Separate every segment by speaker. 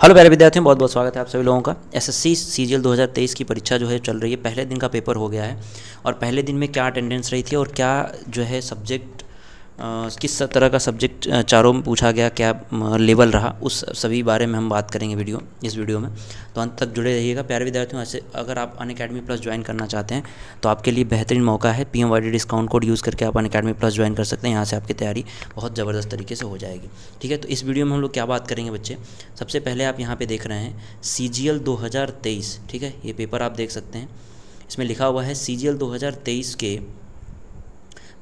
Speaker 1: Hello प्यारे विद्यार्थियों, बहुत बहुत स्वागत है आप सभी लोगों का। एसएससी सीजीएल 2023 की परीक्षा जो है चल रही है। पहले दिन का पेपर हो गया है और पहले दिन में क्या अटेंडेंस रही थी और क्या जो है सब्जेक्ट किस तरह का सब्जेक्ट चारों में पूछा गया, क्या लेवल रहा, उस सभी बारे में हम बात करेंगे इस वीडियो में। तो अंत तक जुड़े रहिएगा प्यारे विद्यार्थियों। ऐसे अगर आप अनअकैडमी प्लस ज्वाइन करना चाहते हैं तो आपके लिए बेहतरीन मौका है। PMYD डिस्काउंट कोड यूज़ करके आप अनअकैडमी प्लस ज्वाइन कर सकते हैं। यहाँ से आपकी तैयारी बहुत ज़बरदस्त तरीके से हो जाएगी। ठीक है, तो इस वीडियो में हम लोग क्या बात करेंगे बच्चे। सबसे पहले आप यहाँ पर देख रहे हैं CGL 2023। ठीक है, ये पेपर आप देख सकते हैं, इसमें लिखा हुआ है CGL 2023 के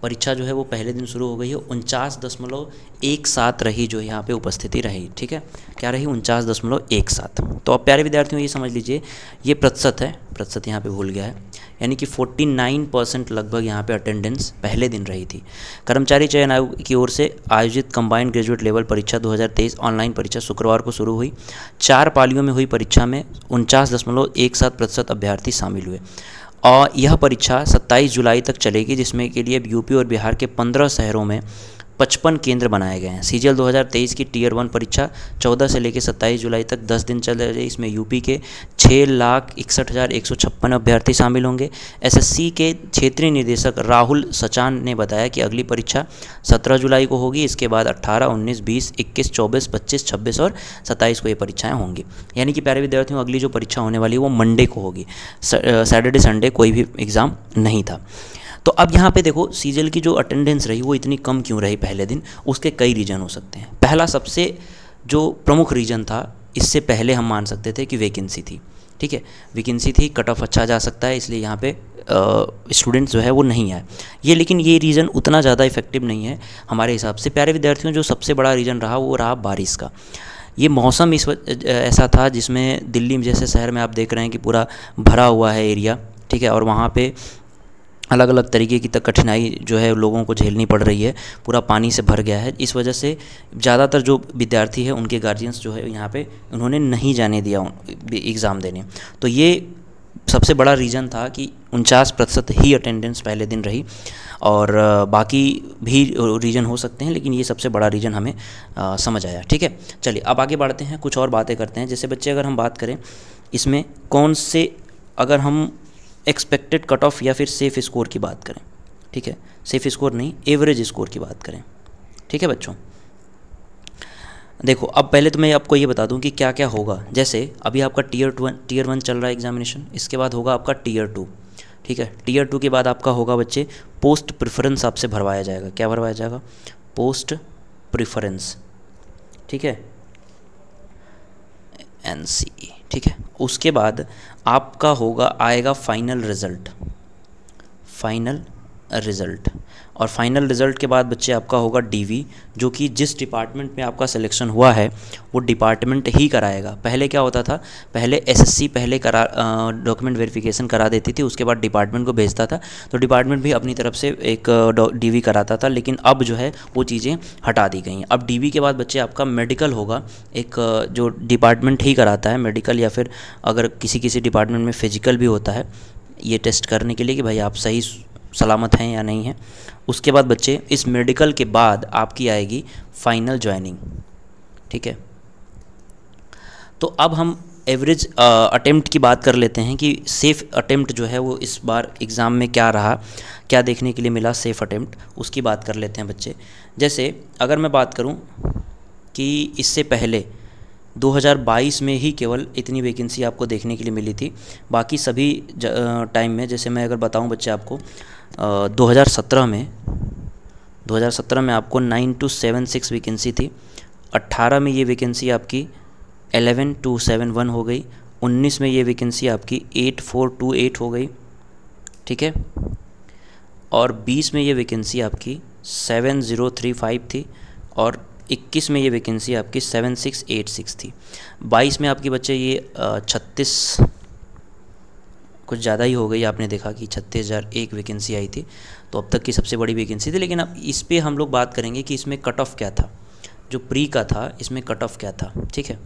Speaker 1: परीक्षा जो है वो पहले दिन शुरू हो गई है। 49.17 रही जो यहाँ पे उपस्थिति रही। ठीक है, क्या रही? 49.17। तो अब प्यारे विद्यार्थियों ये समझ लीजिए, ये प्रतिशत है, प्रतिशत यहाँ पे भूल गया है, यानी कि 49% लगभग यहाँ पे अटेंडेंस पहले दिन रही थी। कर्मचारी चयन आयोग की ओर से आयोजित कंबाइंड ग्रेजुएट लेवल परीक्षा 2023 ऑनलाइन परीक्षा शुक्रवार को शुरू हुई। 4 पालियों में हुई परीक्षा में 49.17% अभ्यर्थी शामिल हुए और यह परीक्षा 27 जुलाई तक चलेगी, जिसमें के लिए यूपी और बिहार के 15 शहरों में 55 केंद्र बनाए गए हैं। CGL 2023 की Tier 1 परीक्षा 14 से लेकर 27 जुलाई तक 10 दिन चल रही है। इसमें यूपी के 6,61,156 अभ्यर्थी शामिल होंगे। SSC के क्षेत्रीय निदेशक राहुल सचान ने बताया कि अगली परीक्षा 17 जुलाई को होगी। इसके बाद 18, 19, 20, 21, 24, 25, 26 और 27 को ये परीक्षाएँ होंगी। यानी कि प्यारे विद्यार्थियों, अगली जो परीक्षा होने वाली है वो मंडे को होगी। सैटरडे संडे कोई भी एग्ज़ाम नहीं था। तो अब यहाँ पे देखो, सीजीएल की जो अटेंडेंस रही वो इतनी कम क्यों रही पहले दिन। उसके कई रीज़न हो सकते हैं। पहला सबसे जो प्रमुख रीज़न था, इससे पहले हम मान सकते थे कि वैकेंसी थी। ठीक है, वैकेंसी थी, कट ऑफ अच्छा जा सकता है, इसलिए यहाँ पे स्टूडेंट्स जो है वो नहीं आए ये। लेकिन ये रीज़न उतना ज़्यादा इफेक्टिव नहीं है हमारे हिसाब से। प्यारे विद्यार्थियों, जो सबसे बड़ा रीज़न रहा वो रहा बारिश का। ये मौसम ऐसा था जिसमें दिल्ली जैसे शहर में आप देख रहे हैं कि पूरा भरा हुआ है एरिया। ठीक है, और वहाँ पे अलग अलग तरीके की कठिनाई जो है लोगों को झेलनी पड़ रही है। पूरा पानी से भर गया है। इस वजह से ज़्यादातर जो विद्यार्थी है उनके गार्जियंस जो है यहाँ पे उन्होंने नहीं जाने दिया एग्ज़ाम देने। तो ये सबसे बड़ा रीज़न था कि 49% ही अटेंडेंस पहले दिन रही, और बाकी भी रीज़न हो सकते हैं, लेकिन ये सबसे बड़ा रीज़न हमें समझ आया। ठीक है, चलिए अब आगे बढ़ते हैं, कुछ और बातें करते हैं। जैसे बच्चे अगर हम बात करें इसमें कौन से, अगर हम एक्सपेक्टेड कट ऑफ या फिर सेफ़ स्कोर की बात करें, ठीक है, सेफ़ स्कोर नहीं, एवरेज स्कोर की बात करें। ठीक है बच्चों, देखो अब पहले तो मैं आपको ये बता दूं कि क्या क्या होगा। जैसे अभी आपका टीयर 1 चल रहा है एग्जामिनेशन, इसके बाद होगा आपका टीयर 2। ठीक है, टीयर 2 के बाद आपका होगा बच्चे पोस्ट प्रेफरेंस आपसे भरवाया जाएगा। क्या भरवाया जाएगा? Post preference. ठीक है, NCE। ठीक है, उसके बाद आपका आएगा फाइनल रिज़ल्ट, और फाइनल रिज़ल्ट के बाद बच्चे आपका होगा DV, जो कि जिस डिपार्टमेंट में आपका सिलेक्शन हुआ है वो डिपार्टमेंट ही कराएगा। पहले क्या होता था, पहले SSC पहले डॉक्यूमेंट वेरिफिकेशन करा देती थी, उसके बाद डिपार्टमेंट को भेजता था, तो डिपार्टमेंट भी अपनी तरफ से एक DV कराता था। लेकिन अब जो है वो चीज़ें हटा दी गई हैं। अब DV के बाद बच्चे आपका मेडिकल होगा, एक जो डिपार्टमेंट ही कराता है मेडिकल, या फिर अगर किसी डिपार्टमेंट में फिजिकल भी होता है, ये टेस्ट करने के लिए कि भाई आप सही सलामत हैं या नहीं हैं। उसके बाद बच्चे इस मेडिकल के बाद आपकी आएगी फाइनल ज्वाइनिंग। ठीक है, तो अब हम एवरेज अटेम्प्ट की बात कर लेते हैं कि सेफ़ अटेम्प्ट जो है वो इस बार एग्ज़ाम में क्या रहा, क्या देखने के लिए मिला सेफ़ अटेम्प्ट, उसकी बात कर लेते हैं बच्चे। जैसे अगर मैं बात करूं कि इससे पहले 2022 में ही केवल इतनी वैकेंसी आपको देखने के लिए मिली थी। बाकी सभी टाइम में, जैसे मैं अगर बताऊं बच्चे आपको, 2017 में आपको 9276 वैकेंसी थी। 18 में ये वैकेंसी आपकी 11271 हो गई। 19 में ये वैकेंसी आपकी 8428 हो गई। ठीक है, और 20 में ये वैकेंसी आपकी 7035 थी, और 21 में ये वैकेंसी आपकी 7686 थी। 22 में आपकी बच्चे ये 36 कुछ ज़्यादा ही हो गई। आपने देखा कि 36,001 वैकेंसी आई थी, तो अब तक की सबसे बड़ी वैकेंसी थी। लेकिन अब इस पे हम लोग बात करेंगे कि इसमें कट ऑफ क्या था, जो प्री का था इसमें कट ऑफ क्या था। ठीक है,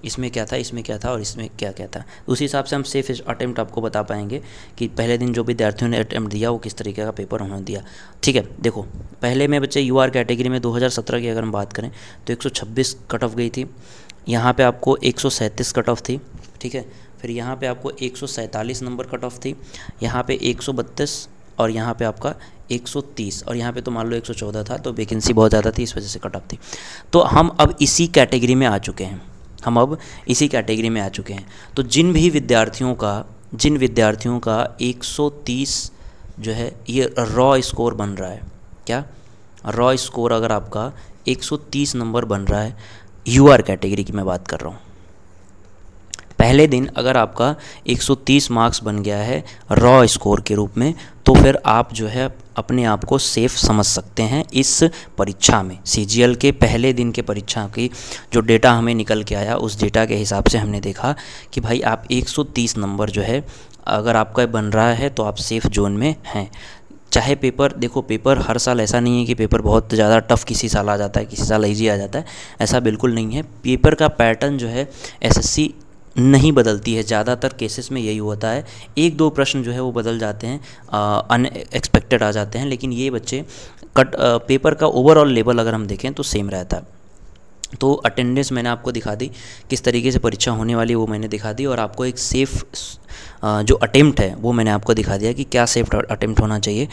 Speaker 1: इसमें क्या था, इसमें क्या था, और इसमें क्या क्या था। उसी हिसाब से हम सेफ अटेम्प्ट आपको बता पाएंगे कि पहले दिन जो विद्यार्थियों ने अटेम्प्ट दिया वो किस तरीके का पेपर उन्होंने दिया। ठीक है, देखो पहले में बच्चे UR कैटेगरी में 2017 की अगर हम बात करें तो 126 कट ऑफ गई थी। यहाँ पे आपको 137 कट ऑफ थी, ठीक है। फिर यहाँ पे आपको 147 नंबर कट ऑफ थी, यहाँ पे 132 और यहाँ पे आपका 130 और यहाँ पे तो मान लो 114 था, तो वैकेंसी बहुत ज़्यादा थी, इस वजह से कट ऑफ थी। तो हम अब इसी कैटेगरी में आ चुके हैं, तो जिन विद्यार्थियों का 130 जो है ये रॉ स्कोर बन रहा है, क्या रॉ स्कोर अगर आपका 130 नंबर बन रहा है, यूआर कैटेगरी की मैं बात कर रहा हूँ, पहले दिन अगर आपका 130 मार्क्स बन गया है रॉ स्कोर के रूप में, तो फिर आप जो है अपने आप को सेफ समझ सकते हैं इस परीक्षा में। सीजीएल के पहले दिन के परीक्षा की जो डेटा हमें निकल के आया, उस डेटा के हिसाब से हमने देखा कि भाई आप 130 नंबर जो है अगर आपका बन रहा है तो आप सेफ़ जोन में हैं। चाहे पेपर, देखो पेपर हर साल ऐसा नहीं है कि पेपर बहुत ज़्यादा टफ किसी साल आ जाता है, किसी साल ईजी आ जाता है, ऐसा बिल्कुल नहीं है। पेपर का पैटर्न जो है एसएससी नहीं बदलती है, ज़्यादातर केसेस में यही होता है, एक दो प्रश्न जो है वो बदल जाते हैं, अनएक्सपेक्टेड आ जाते हैं, लेकिन ये बच्चे पेपर का ओवरऑल लेवल अगर हम देखें तो सेम रहता है। तो अटेंडेंस मैंने आपको दिखा दी, किस तरीके से परीक्षा होने वाली है वो मैंने दिखा दी, और आपको एक सेफ़ जो अटेम्प्ट है वो मैंने आपको दिखा दिया कि क्या सेफ अटेम्प्ट होना चाहिए।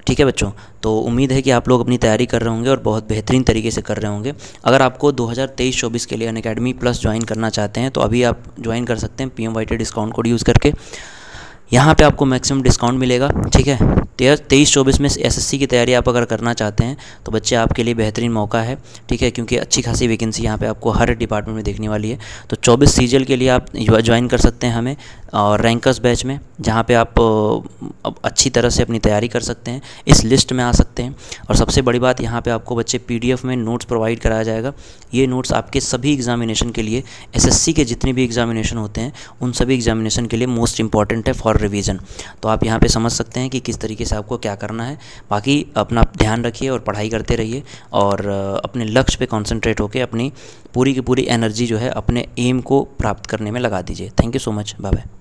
Speaker 1: ठीक है बच्चों, तो उम्मीद है कि आप लोग अपनी तैयारी कर रहे होंगे और बहुत बेहतरीन तरीके से कर रहे होंगे। अगर आपको 2023-24 के लिए अनअकैडमी प्लस ज्वाइन करना चाहते हैं तो अभी आप ज्वाइन कर सकते हैं PMYT डिस्काउंट कोड यूज़ करके। यहाँ पे आपको मैक्सिमम डिस्काउंट मिलेगा, ठीक है। 23-24 में एसएससी की तैयारी आप अगर करना चाहते हैं तो बच्चे आपके लिए बेहतरीन मौका है, ठीक है, क्योंकि अच्छी खासी वैकेंसी यहाँ पे आपको हर डिपार्टमेंट में देखने वाली है। तो 24 सीजीएल के लिए आप ज्वाइन कर सकते हैं हमें, और रैंकर्स बैच में, जहाँ पे आप अच्छी तरह से अपनी तैयारी कर सकते हैं, इस लिस्ट में आ सकते हैं। और सबसे बड़ी बात, यहाँ पे आपको बच्चे PDF में नोट्स प्रोवाइड कराया जाएगा। ये नोट्स आपके सभी एग्जामिनेशन के लिए, एसएससी के जितने भी एग्जामिनेशन होते हैं उन सभी एग्जामिनेशन के लिए मोस्ट इंपॉर्टेंट है फॉर रिवीजन। तो आप यहाँ पे समझ सकते हैं कि किस तरीके से आपको क्या करना है। बाकी अपना ध्यान रखिए और पढ़ाई करते रहिए, और अपने लक्ष्य पे कॉन्सेंट्रेट होकर अपनी पूरी की पूरी एनर्जी जो है अपने एम को प्राप्त करने में लगा दीजिए। Thank you so much, bye bye.